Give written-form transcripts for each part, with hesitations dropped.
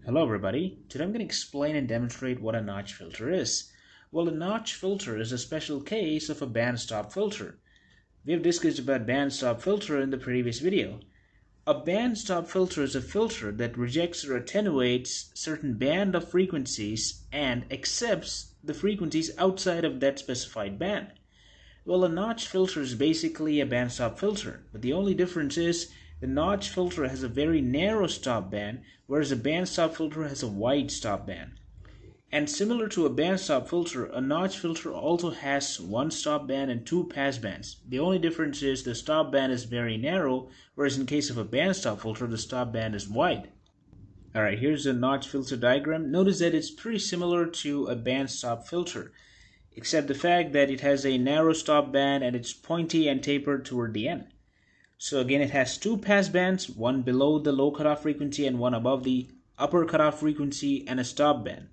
Hello everybody, today I'm going to explain and demonstrate what a notch filter is. Well, a notch filter is a special case of a band stop filter. We have discussed about band stop filter in the previous video. A band stop filter is a filter that rejects or attenuates certain band of frequencies and accepts the frequencies outside of that specified band. Well, a notch filter is basically a band stop filter, but the only difference is the notch filter has a very narrow stop band, whereas a band stop filter has a wide stop band. And similar to a band stop filter, a notch filter also has one stop band and two pass bands. The only difference is the stop band is very narrow, whereas in case of a band stop filter, the stop band is wide. Alright, here's the notch filter diagram. Notice that it's pretty similar to a band stop filter, except the fact that it has a narrow stop band and it's pointy and tapered toward the end. So again, it has two pass bands, one below the low cutoff frequency and one above the upper cutoff frequency, and a stop band.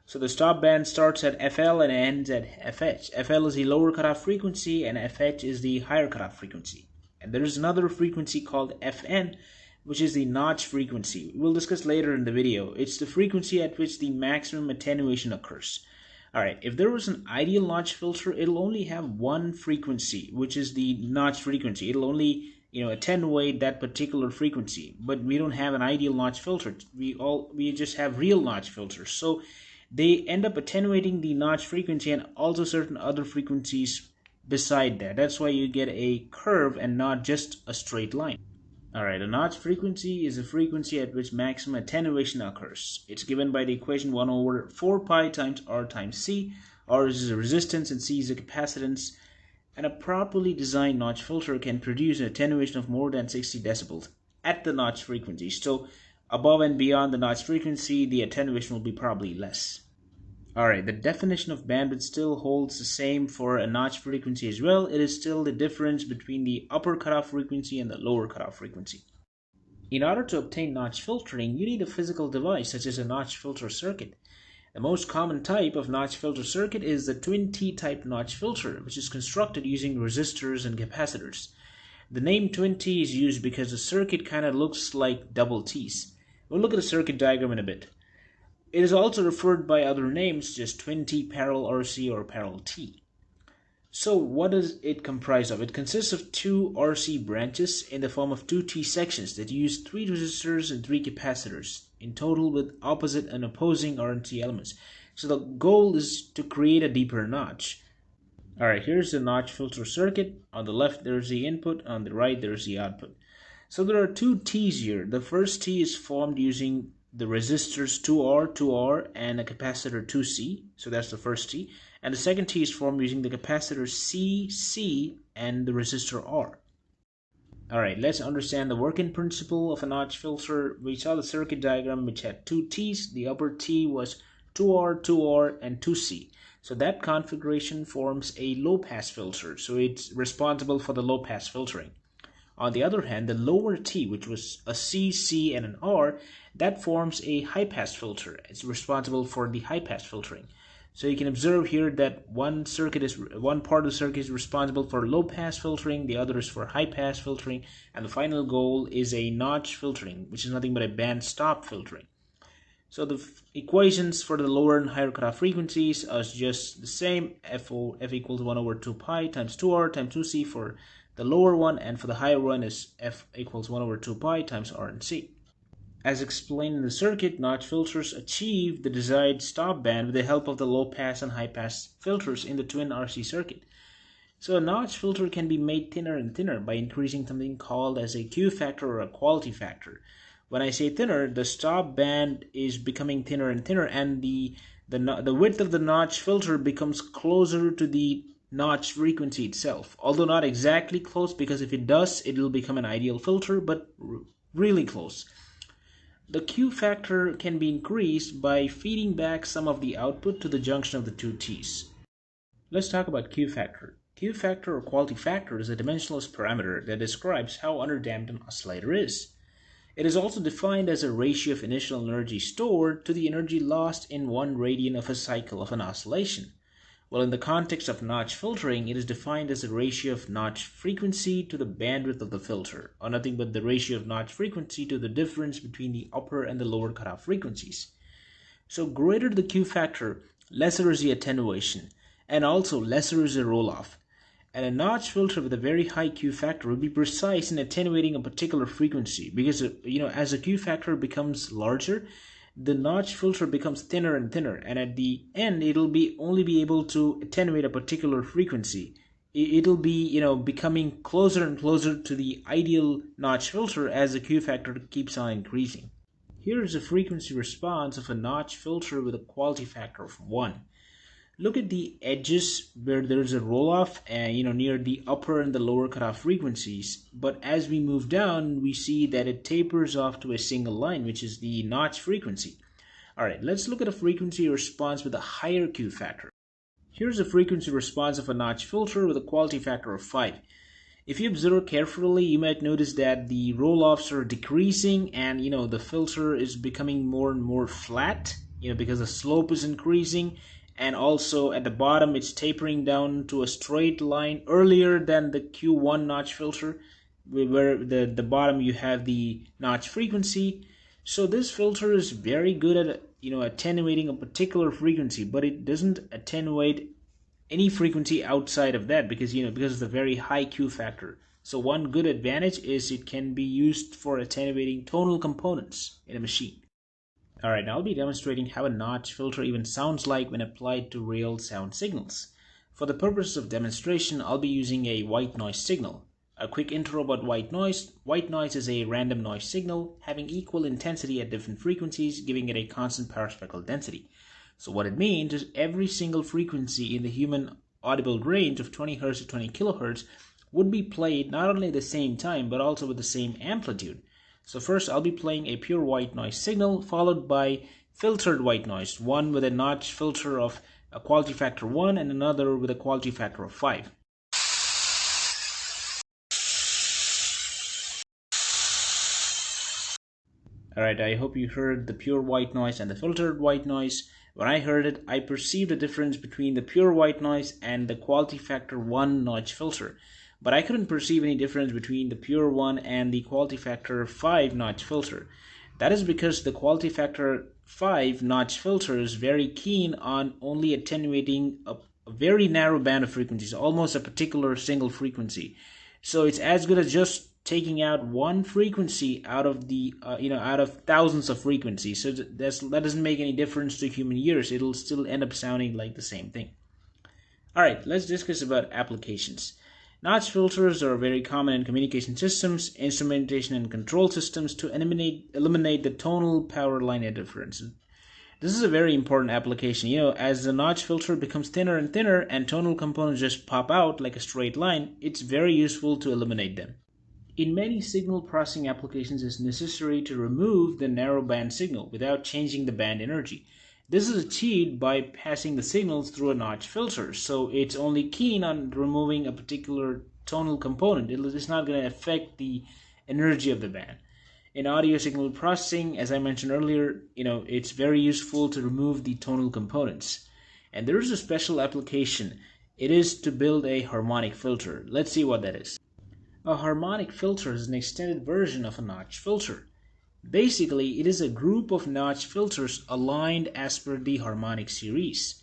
So the stop band starts at FL and ends at FH. FL is the lower cutoff frequency and FH is the higher cutoff frequency. And there is another frequency called FN, which is the notch frequency. We'll discuss later in the video. It's the frequency at which the maximum attenuation occurs. Alright, if there was an ideal notch filter, it'll only have one frequency, which is the notch frequency. It'll only attenuate that particular frequency, but we don't have an ideal notch filter. We just have real notch filters, so they end up attenuating the notch frequency and also certain other frequencies beside that. That's why you get a curve and not just a straight line. Alright, a notch frequency is a frequency at which maximum attenuation occurs. It's given by the equation 1 over 4 pi times R times C. R is a resistance and C is a capacitance. And a properly designed notch filter can produce an attenuation of more than 60 decibels at the notch frequency. So above and beyond the notch frequency, the attenuation will be probably less. Alright, the definition of bandwidth still holds the same for a notch frequency as well. It is still the difference between the upper cutoff frequency and the lower cutoff frequency. In order to obtain notch filtering, you need a physical device such as a notch filter circuit. The most common type of notch filter circuit is the twin T type notch filter, which is constructed using resistors and capacitors. The name twin T is used because the circuit kind of looks like double T's. We'll look at the circuit diagram in a bit. It is also referred by other names, just twin T parallel RC or parallel T. So what does it comprise of? It consists of two RC branches in the form of two T sections that use 3 resistors and 3 capacitors, in total with opposite and opposing RC elements. So the goal is to create a deeper notch. Alright, here's the notch filter circuit. On the left there's the input, on the right there's the output. So there are two T's here. The first T is formed using the resistors 2R, 2R, and a capacitor 2C. So that's the first T. And the second T is formed using the capacitor C, C, and the resistor R. Alright, let's understand the working principle of a notch filter. We saw the circuit diagram which had two T's. The upper T was 2R, 2R, and 2C. So that configuration forms a low-pass filter. So it's responsible for the low-pass filtering. On the other hand, the lower T, which was a C, C, and an R, that forms a high-pass filter. It's responsible for the high-pass filtering. So you can observe here that one part of the circuit is responsible for low-pass filtering, the other is for high-pass filtering, and the final goal is a notch filtering, which is nothing but a band stop filtering. So the equations for the lower and higher cutoff frequencies are just the same. F equals 1 over 2 pi times 2R times 2C for the lower one, and for the higher one is F equals 1 over 2 pi times R and C. As explained in the circuit, notch filters achieve the desired stop band with the help of the low-pass and high-pass filters in the twin RC circuit. So a notch filter can be made thinner and thinner by increasing something called as a Q factor or a quality factor. When I say thinner, the stop band is becoming thinner and thinner, and the width of the notch filter becomes closer to the notch frequency itself. Although not exactly close, because if it does, it will become an ideal filter, but really close. The Q factor can be increased by feeding back some of the output to the junction of the two T's. Let's talk about Q factor. Q factor or quality factor is a dimensionless parameter that describes how underdamped an oscillator is. It is also defined as a ratio of initial energy stored to the energy lost in 1 radian of a cycle of an oscillation. Well, in the context of notch filtering, it is defined as the ratio of notch frequency to the bandwidth of the filter, or nothing but the ratio of notch frequency to the difference between the upper and the lower cutoff frequencies. So greater the Q factor, lesser is the attenuation, and also lesser is the roll-off. And a notch filter with a very high Q factor will be precise in attenuating a particular frequency because as the Q factor becomes larger, the notch filter becomes thinner and thinner, and at the end it'll only be able to attenuate a particular frequency. It'll be becoming closer and closer to the ideal notch filter as the Q factor keeps on increasing. Here is the frequency response of a notch filter with a quality factor of 1. Look at the edges where there's a roll-off and near the upper and the lower cutoff frequencies. But as we move down, we see that it tapers off to a single line, which is the notch frequency. Alright, let's look at a frequency response with a higher Q factor. Here's a frequency response of a notch filter with a quality factor of 5. If you observe carefully, you might notice that the roll-offs are decreasing and the filter is becoming more and more flat, because the slope is increasing. And also at the bottom it's tapering down to a straight line earlier than the Q1 notch filter, where the bottom you have the notch frequency. So this filter is very good at attenuating a particular frequency, but it doesn't attenuate any frequency outside of that because of the very high Q factor. So one good advantage is it can be used for attenuating tonal components in a machine. Alright, now I'll be demonstrating how a notch filter even sounds like when applied to real sound signals. For the purposes of demonstration, I'll be using a white noise signal. A quick intro about white noise. White noise is a random noise signal having equal intensity at different frequencies, giving it a constant power spectral density. So what it means is every single frequency in the human audible range of 20 Hz to 20 kHz would be played not only at the same time but also with the same amplitude. So first I'll be playing a pure white noise signal followed by filtered white noise, one with a notch filter of a quality factor 1 and another with a quality factor of 5. Alright, I hope you heard the pure white noise and the filtered white noise. When I heard it, I perceived a difference between the pure white noise and the quality factor 1 notch filter. But I couldn't perceive any difference between the pure one and the quality factor 5 notch filter. That is because the quality factor 5 notch filter is very keen on only attenuating a very narrow band of frequencies, almost a particular single frequency. So it's as good as just taking out one frequency out of the out of thousands of frequencies. So that doesn't make any difference to human ears. It'll still end up sounding like the same thing. Alright, let's discuss about applications. Notch filters are very common in communication systems, instrumentation and control systems to eliminate the tonal power line interference. This is a very important application. As the notch filter becomes thinner and thinner and tonal components just pop out like a straight line, it's very useful to eliminate them. In many signal processing applications, it's necessary to remove the narrowband signal without changing the band energy. This is achieved by passing the signals through a notch filter, so it's only keen on removing a particular tonal component. It's not going to affect the energy of the band. In audio signal processing, as I mentioned earlier, it's very useful to remove the tonal components. And there is a special application. It is to build a harmonic filter. Let's see what that is. A harmonic filter is an extended version of a notch filter. Basically, it is a group of notch filters aligned as per the harmonic series.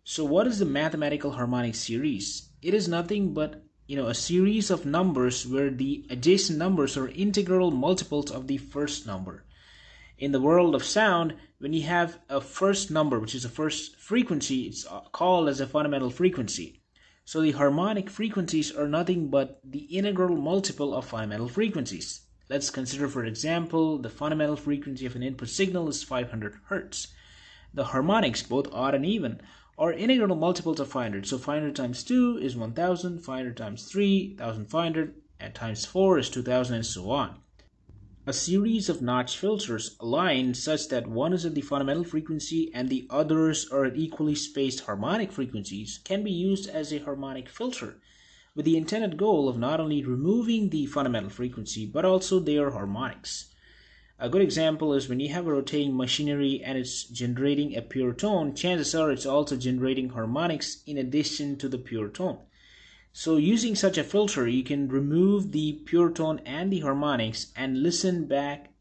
So what is the mathematical harmonic series? It is nothing but a series of numbers where the adjacent numbers are integral multiples of the first number. In the world of sound, when you have a first number, which is a first frequency, it's called as a fundamental frequency. So the harmonic frequencies are nothing but the integral multiple of fundamental frequencies. Let's consider, for example, the fundamental frequency of an input signal is 500 Hz. The harmonics, both odd and even, are integral multiples of 500. So 500 times 2 is 1000, 500 times 3, 1500, and times 4 is 2000, and so on. A series of notch filters align such that one is at the fundamental frequency and the others are at equally spaced harmonic frequencies can be used as a harmonic filter, with the intended goal of not only removing the fundamental frequency but also their harmonics. A good example is when you have a rotating machinery and it's generating a pure tone, chances are it's also generating harmonics in addition to the pure tone. So using such a filter, you can remove the pure tone and the harmonics and listen back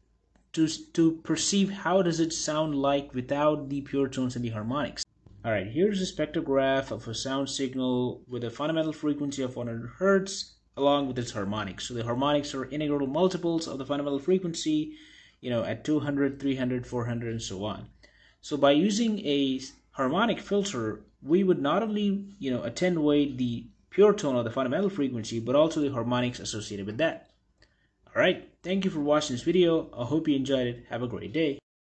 to perceive how does it sound like without the pure tones and the harmonics. Alright, here's a spectrograph of a sound signal with a fundamental frequency of 100 Hz along with its harmonics. So the harmonics are integral multiples of the fundamental frequency, at 200, 300, 400, and so on. So by using a harmonic filter, we would not only, attenuate the pure tone of the fundamental frequency, but also the harmonics associated with that. Alright, thank you for watching this video. I hope you enjoyed it. Have a great day.